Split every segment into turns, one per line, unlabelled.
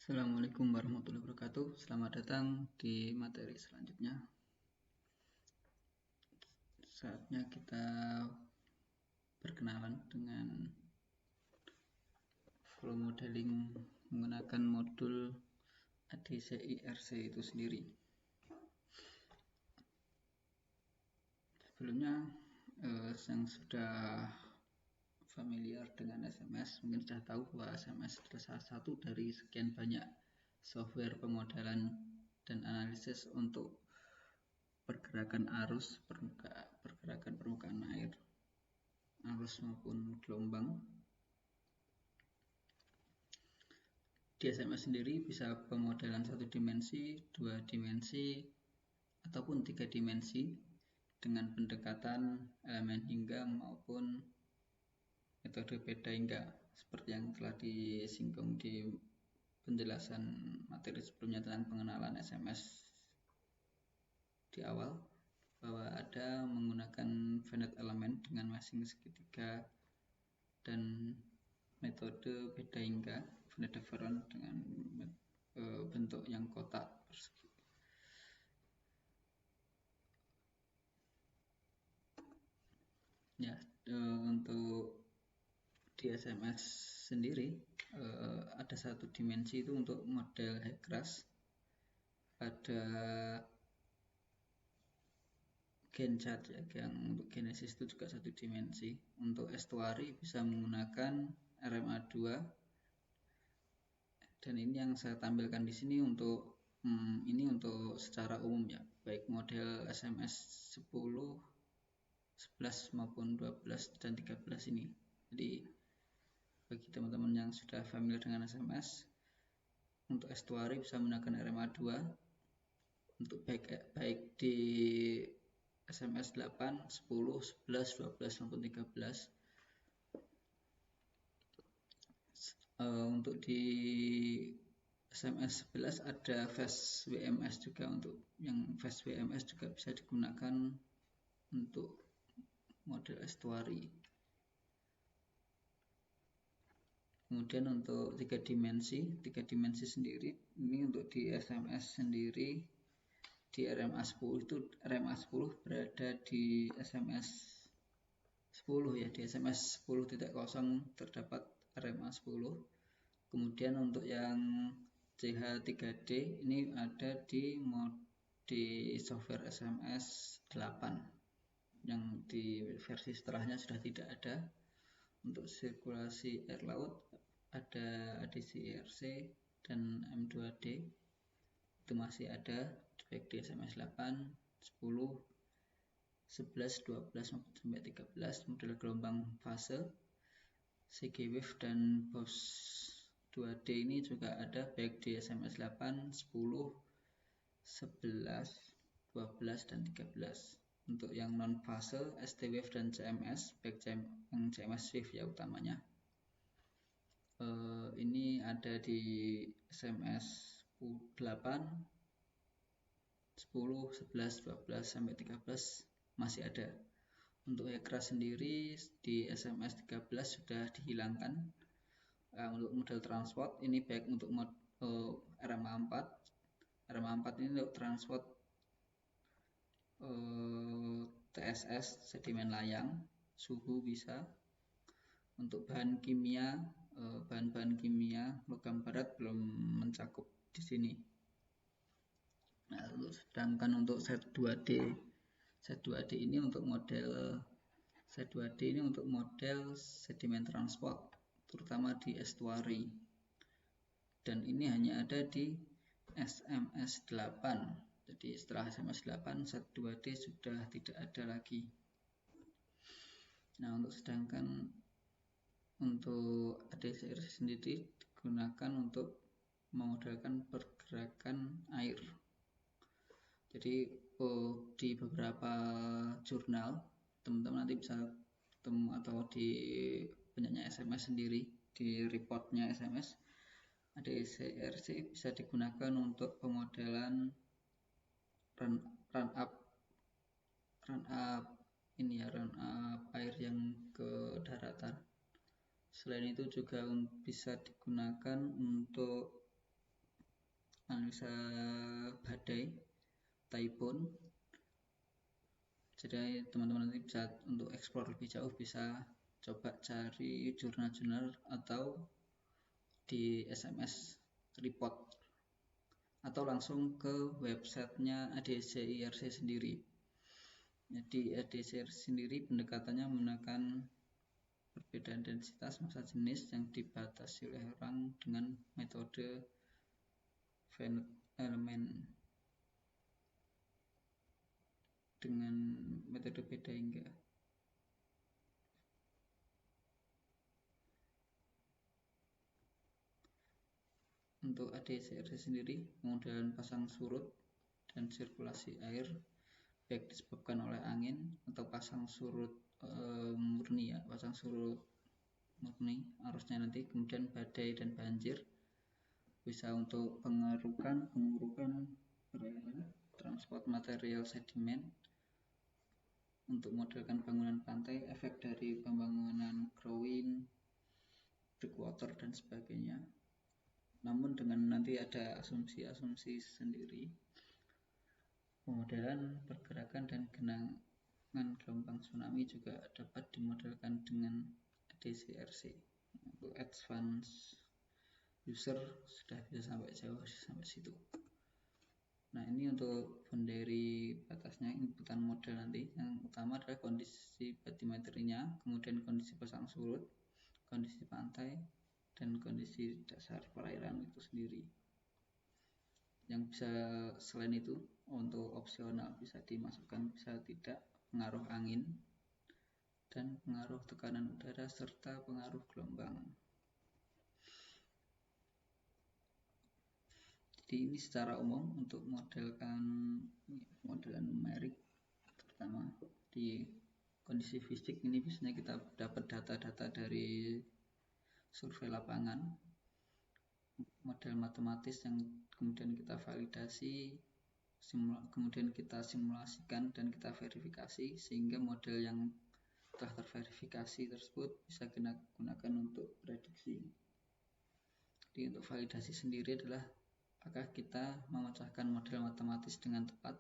Assalamualaikum warahmatullahi wabarakatuh. Selamat datang di materi selanjutnya. Saatnya kita berkenalan dengan flow modeling menggunakan modul ADCIRC itu sendiri. Sebelumnya yang sudah familiar dengan SMS mungkin sudah tahu bahwa SMS adalah salah satu dari sekian banyak software pemodelan dan analisis untuk pergerakan arus, pergerakan permukaan air, arus maupun gelombang. Di SMS sendiri bisa pemodelan 1 dimensi, 2 dimensi, ataupun 3 dimensi dengan pendekatan elemen hingga maupun metode beda hingga, seperti yang telah disinggung di penjelasan materi sebelumnya tentang pengenalan SMS di awal, bahwa ada menggunakan finite element dengan masing segitiga dan metode beda hingga finite difference dengan bentuk yang kotak persegi. Ya, untuk di SMS sendiri ada 1 dimensi itu untuk model Heikras, ada gen chart ya, yang untuk genesis itu juga 1 dimensi. Untuk estuari bisa menggunakan RMA2, dan ini yang saya tampilkan di sini untuk ini untuk secara umum ya, baik model SMS 10, 11 maupun 12 dan 13 ini. Jadi bagi teman-teman yang sudah familiar dengan SMS, untuk estuari bisa menggunakan RMA2 untuk baik di SMS 8, 10, 11, 12 maupun 13. Untuk di SMS 11 ada fast WMS juga, untuk yang fast WMS juga bisa digunakan untuk model estuari. Kemudian untuk 3 dimensi sendiri, ini untuk di SMS sendiri di RMA 10 itu RMA 10 berada di SMS 10 ya, di SMS 10.0 terdapat RMA 10. Kemudian untuk yang CH3D ini ada di software SMS 8, yang di versi setelahnya sudah tidak ada. Untuk sirkulasi air laut ada ADCIRC dan M2D, itu masih ada baik di SMS 8, 10, 11, 12 sampai 13. Model gelombang fase CG Wave dan BOS 2D ini juga ada baik di SMS 8, 10, 11, 12 dan 13. Untuk yang non fase ST Wave dan CMS, baik yang CMS Wave ya utamanya, ini ada di SMS 8, 10, 11, 12 sampai 13 masih ada. Untuk Heikras sendiri di SMS 13 sudah dihilangkan. Untuk model transport ini baik untuk RMA 4. RMA 4 ini untuk transport TSS, sedimen layang, suhu bisa. Untuk bahan kimia, bahan-bahan kimia logam berat belum mencakup di sini. Nah, sedangkan untuk set 2D ini untuk model sedimen transport, terutama di estuari, dan ini hanya ada di SMS 8. Jadi setelah SMS 8 set 2D sudah tidak ada lagi. Nah, untuk ADCIRC sendiri digunakan untuk memodelkan pergerakan air. Jadi di beberapa jurnal teman-teman nanti bisa ketemu, atau di punyanya SMS sendiri, di reportnya SMS, ADCIRC bisa digunakan untuk pemodelan run up air yang ke daratan. Selain itu juga bisa digunakan untuk analisa badai, typhoon. Jadi teman-teman nanti bisa untuk explore lebih jauh bisa coba cari jurnal-jurnal atau di SMS report atau langsung ke websitenya ADCIRC sendiri. Jadi ADCIRC sendiri pendekatannya menggunakan perbedaan densitas massa jenis yang dibatasi oleh orang dengan metode finite element dengan metode beda hingga. Untuk ADCIRC sendiri, pemodelan pasang surut dan sirkulasi air baik disebabkan oleh angin atau pasang surut murni ya, pasang surut murni arusnya nanti, kemudian badai dan banjir, bisa untuk pengurukan perairan, transport material sedimen, untuk modelkan bangunan pantai, efek dari pembangunan growing, breakwater dan sebagainya. Namun dengan nanti ada asumsi-asumsi sendiri. Pemodelan pergerakan dan genangan gelombang tsunami juga dapat dimodelkan dengan ADCIRC. Untuk advance user sudah bisa sampai jauh sampai situ. Nah, ini untuk boundary batasnya, inputan model nanti. Yang utama adalah kondisi batimetrinya, kemudian kondisi pasang surut, kondisi pantai, dan kondisi dasar perairan itu sendiri. Yang bisa selain itu untuk opsional bisa dimasukkan, bisa tidak, pengaruh angin dan pengaruh tekanan udara serta pengaruh gelombang. Jadi ini secara umum untuk modelan numerik, terutama di kondisi fisik ini biasanya kita dapat data-data dari survei lapangan, model matematis yang kemudian kita validasi, kemudian kita simulasikan dan kita verifikasi sehingga model yang telah terverifikasi tersebut bisa kita gunakan untuk prediksi. Jadi untuk validasi sendiri adalah apakah kita memecahkan model matematis dengan tepat.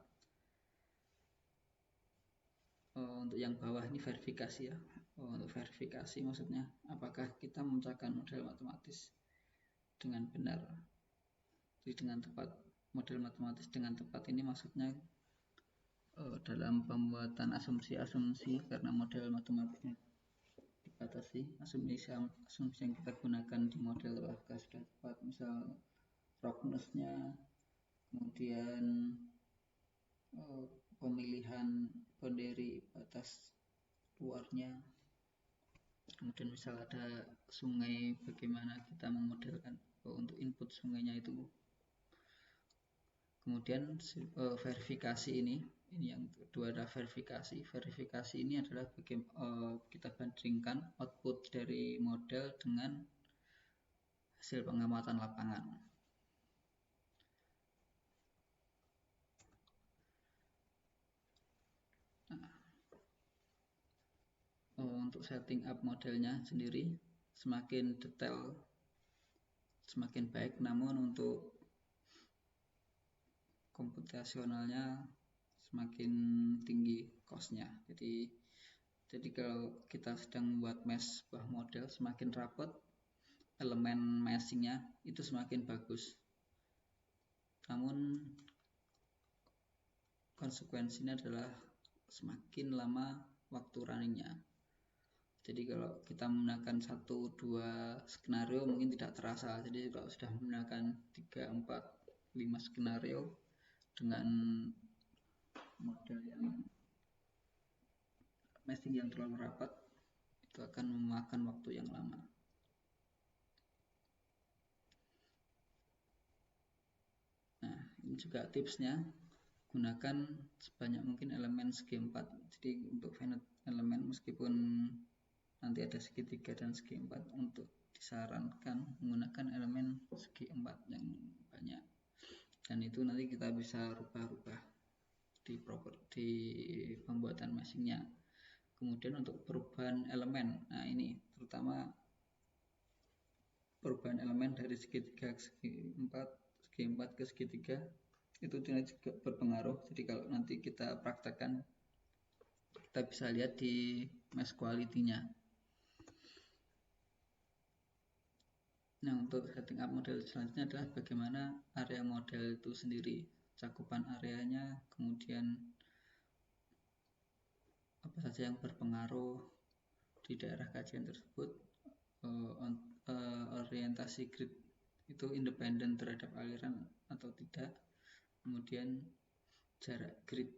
Untuk yang bawah ini verifikasi ya. Untuk verifikasi maksudnya apakah kita memecahkan model matematis dengan benar, jadi dengan tepat. Model matematis dengan tepat ini maksudnya dalam pembuatan asumsi-asumsi, karena model matematisnya dibatasi, asumsi yang kita gunakan di model apakah sudah tepat, misal prognosnya, kemudian pemilihan boundary batas luarnya, kemudian misal ada sungai, bagaimana kita memodelkan untuk input sungainya itu. Kemudian verifikasi ini yang kedua adalah verifikasi. Verifikasi ini adalah kita bandingkan output dari model dengan hasil pengamatan lapangan. Untuk setting up modelnya sendiri semakin detail semakin baik, namun untuk komputasionalnya semakin tinggi cost-nya. Jadi kalau kita sedang membuat mesh sebuah model, semakin rapat elemen meshingnya itu semakin bagus. Namun konsekuensinya adalah semakin lama waktu runningnya. Jadi kalau kita menggunakan 1-2 skenario mungkin tidak terasa. Jadi kalau sudah menggunakan 3-4-5 skenario dengan model yang meshing yang terlalu rapat, itu akan memakan waktu yang lama. Nah, ini juga tipsnya, gunakan sebanyak mungkin elemen segi 4. Jadi untuk finite element, meskipun nanti ada segi 3 dan segi 4, untuk disarankan menggunakan elemen segi 4 yang banyak. Dan itu nanti kita bisa rubah-rubah di pembuatan meshingnya. Kemudian untuk perubahan elemen, nah ini terutama perubahan elemen dari segi 3 ke segi 4 segi 4 ke segi 3 itu juga berpengaruh. Jadi kalau nanti kita praktekkan, kita bisa lihat di mesh quality-nya. Nah, untuk setting up model selanjutnya adalah bagaimana area model itu sendiri, cakupan areanya, kemudian apa saja yang berpengaruh di daerah kajian tersebut, orientasi grid itu independen terhadap aliran atau tidak, kemudian jarak grid.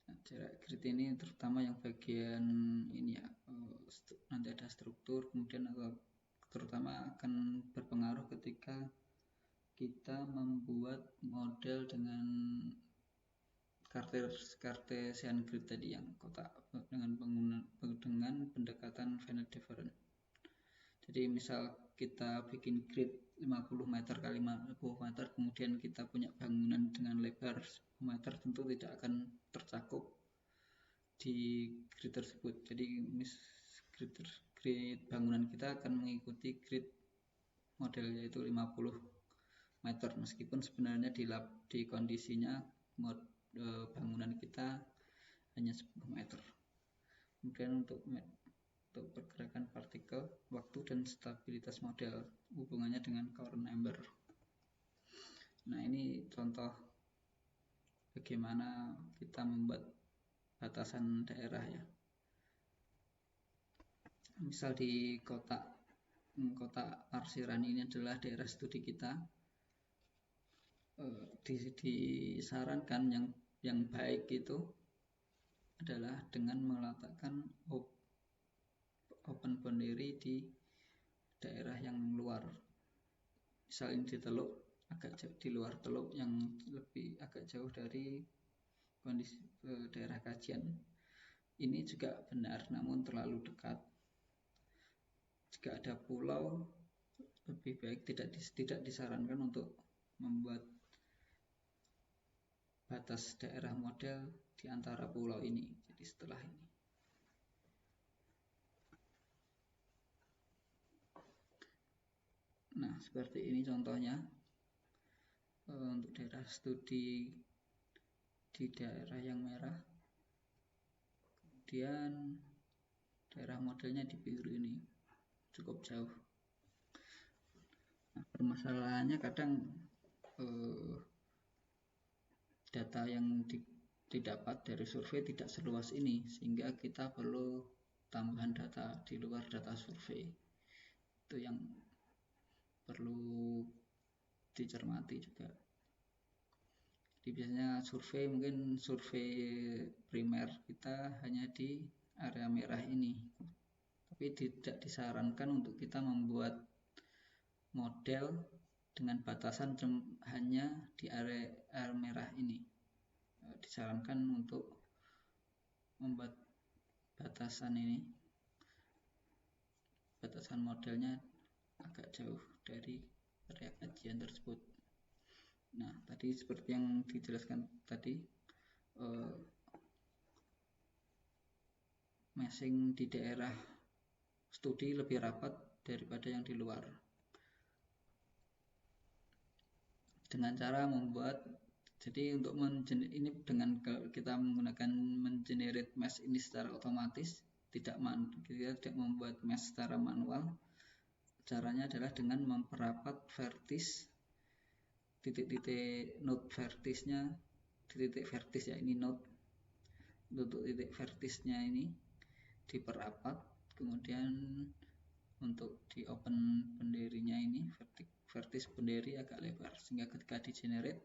Nah, jarak grid ini terutama yang bagian ini ya, nanti ada struktur, kemudian atau terutama akan berpengaruh ketika kita membuat model dengan Cartesian grid tadi yang kotak dengan pendekatan finite difference. Jadi misal kita bikin grid 50 meter kali 50 meter, kemudian kita punya bangunan dengan lebar 10 meter, tentu tidak akan tercakup di grid tersebut. Jadi grid bangunan kita akan mengikuti grid model yaitu 50 meter, meskipun sebenarnya di kondisinya bangunan kita hanya 10 meter. Kemudian untuk pergerakan partikel, waktu dan stabilitas model, hubungannya dengan core number. Nah, ini contoh bagaimana kita membuat batasan daerah ya. Misal di kotak parsiran ini adalah daerah studi kita. Disarankan yang baik itu adalah dengan meletakkan open boundary di daerah yang luar. Misalnya di teluk, agak jauh di luar teluk yang lebih agak jauh dari kondisi daerah kajian. Ini juga benar, namun terlalu dekat. Jika ada pulau, lebih baik tidak disarankan untuk membuat batas daerah model di antara pulau ini. Jadi setelah ini. Nah, seperti ini contohnya untuk daerah studi di daerah yang merah. Kemudian daerah modelnya di biru ini cukup jauh. Nah, permasalahannya kadang data yang didapat dari survei tidak seluas ini, sehingga kita perlu tambahan data di luar data survei. Itu yang perlu dicermati juga. Jadi biasanya mungkin survei primer kita hanya di area merah ini, tapi tidak disarankan untuk kita membuat model dengan batasan hanya di area merah ini. Disarankan untuk membuat batasan modelnya agak jauh dari area kajian tersebut. Nah, tadi seperti yang dijelaskan tadi, meshing di daerah studi lebih rapat daripada yang di luar. Dengan cara membuat, jadi untuk ini dengan kita menggunakan mengenerate mesh ini secara otomatis, kita tidak membuat mesh secara manual. Caranya adalah dengan memperapat vertis, titik-titik node vertisnya, titik vertis ya, ini node, untuk titik vertisnya ini diperapat, kemudian untuk di open boundary-nya ini vertis boundary agak lebar, sehingga ketika di generate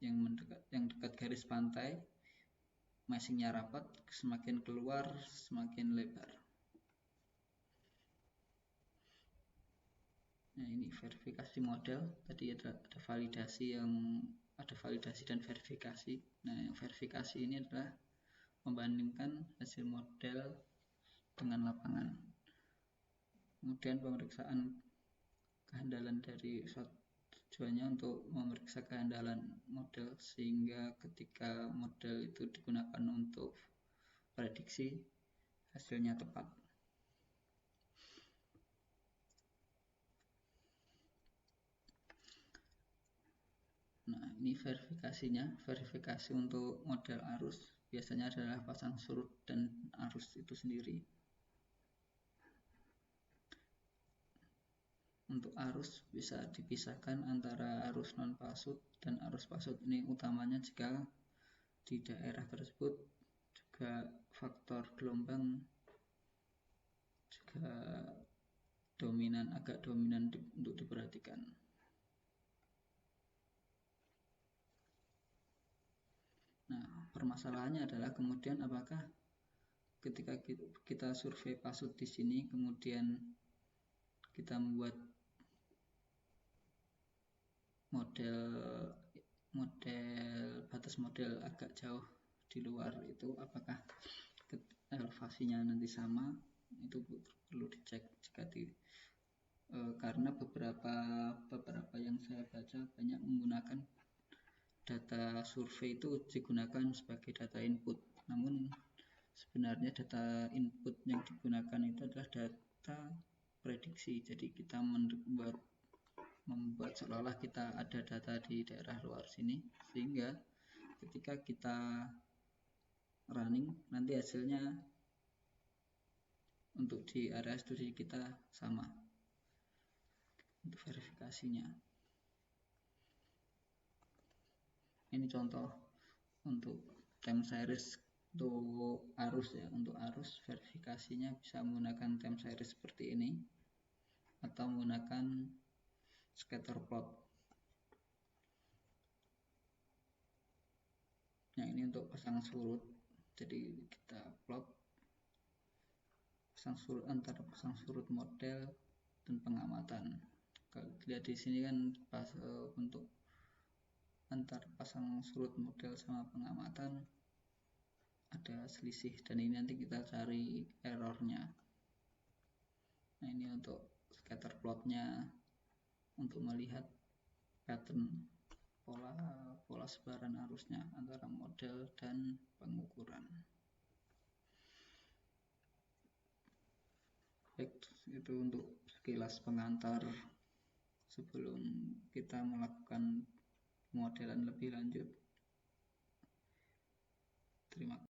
yang dekat garis pantai meshingnya rapat, semakin keluar semakin lebar. Nah, ini verifikasi model. Tadi ada validasi dan verifikasi. Nah, yang verifikasi ini adalah membandingkan hasil model dengan lapangan. Kemudian pemeriksaan kehandalan dari tujuannya untuk memeriksa kehandalan model, sehingga ketika model itu digunakan untuk prediksi, hasilnya tepat. Nah, ini verifikasinya. Verifikasi untuk model arus biasanya adalah pasang surut dan arus itu sendiri. Untuk arus bisa dipisahkan antara arus non pasut dan arus pasut. Ini utamanya jika di daerah tersebut juga faktor gelombang juga agak dominan untuk diperhatikan. Nah, permasalahannya adalah kemudian apakah ketika kita survei pasut di sini, kemudian kita membuat batas model agak jauh di luar itu, apakah elevasinya nanti sama? Itu perlu dicek karena beberapa yang saya baca banyak menggunakan data survei itu digunakan sebagai data input, namun sebenarnya data input yang digunakan itu adalah data prediksi. Jadi kita membuat seolah-olah kita ada data di daerah luar sini, sehingga ketika kita running nanti hasilnya untuk di area studi kita sama untuk verifikasinya. Ini contoh untuk time series untuk arus ya. Untuk arus verifikasinya bisa menggunakan time series seperti ini atau menggunakan scatter plot. Nah, ini untuk pasang surut. Jadi kita plot pasang surut antara pasang surut model dan pengamatan. Kalau dilihat di sini kan untuk antara pasang surut model sama pengamatan ada selisih, dan ini nanti kita cari errornya. Nah, ini untuk scatter plotnya untuk melihat pattern pola sebaran arusnya antara model dan pengukuran. Baik, itu untuk sekilas pengantar sebelum kita melakukan pemodelan lebih lanjut. Terima kasih.